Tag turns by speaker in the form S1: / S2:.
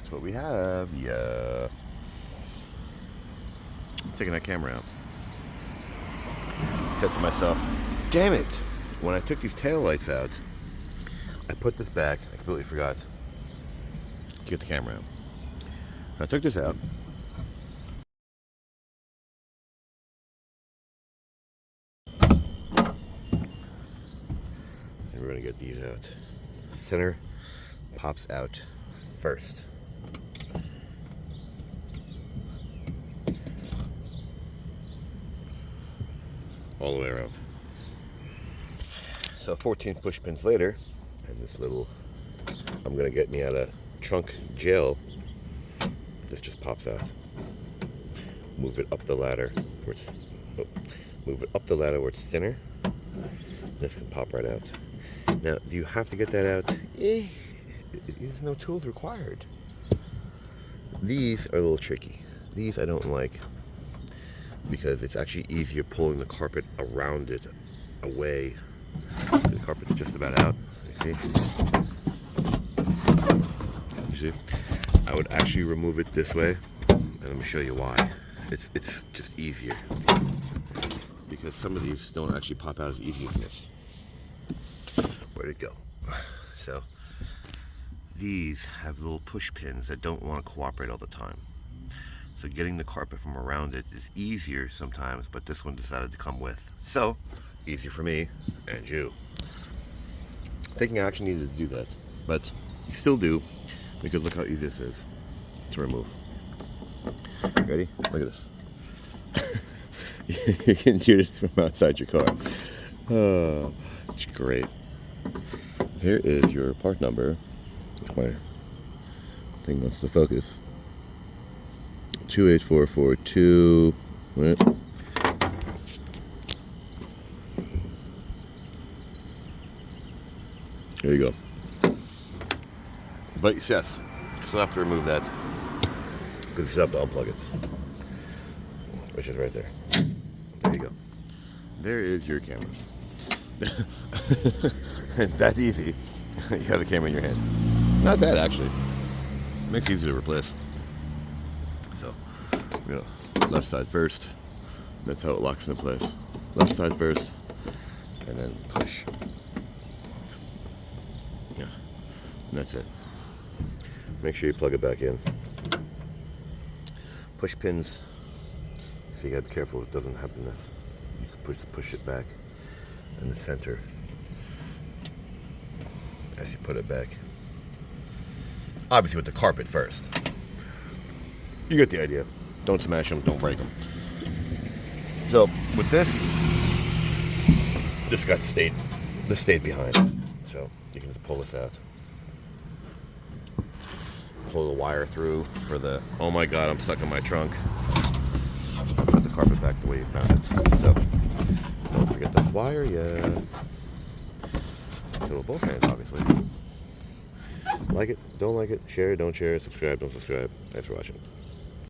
S1: That's what we have. Yeah. Taking that camera out. I said to myself, damn it! When I took these taillights out, I put this back. I completely forgot to get the camera out. I took this out. And we're going to get these out. Center pops out first. All the way around. So 14 push pins later, and this little, I'm gonna get me out of trunk jail. This just pops out. Move it up the ladder where it's, move it up the ladder where it's thinner. This can pop right out. Now, do you have to get that out? There's no tools required. These are a little tricky. These I don't like, because it's actually easier pulling the carpet around it away. The carpet's just about out. You see? I would actually remove it this way, and let me show you why. It's just easier, because some of these don't actually pop out as easy as this. Where'd it go? So these have little push pins that don't want to cooperate all the time. So getting the carpet from around it is easier sometimes, but this one decided to come with. So, easier for me and you. Taking action needed to do that, but you still do, because look how easy this is to remove. Ready? Look at this. You can do this from outside your car. Oh, it's great. Here is your part number. If my thing wants to focus. 28442. Right. There you go. But yes, you still have to remove that, because you still have to unplug it, which is right there. There you go. There is your camera. It's that easy. You have the camera in your hand. Not bad, actually. Makes it easy to replace. So, we're gonna left side first. That's how it locks into place. Left side first, and then push. Yeah, and that's it. Make sure you plug it back in. Push pins. So you gotta be careful it doesn't happen this. You can push it back in the center as you put it back. Obviously with the carpet first. You get the idea. Don't smash them, don't break them. So with this stayed behind. So you can just pull this out. Pull the wire through for the, oh my God, I'm stuck in my trunk. Put the carpet back the way you found it. So don't forget the wire, yeah. So with both hands, obviously. Like it, don't like it, share it, don't share it, subscribe, don't subscribe. Thanks for watching.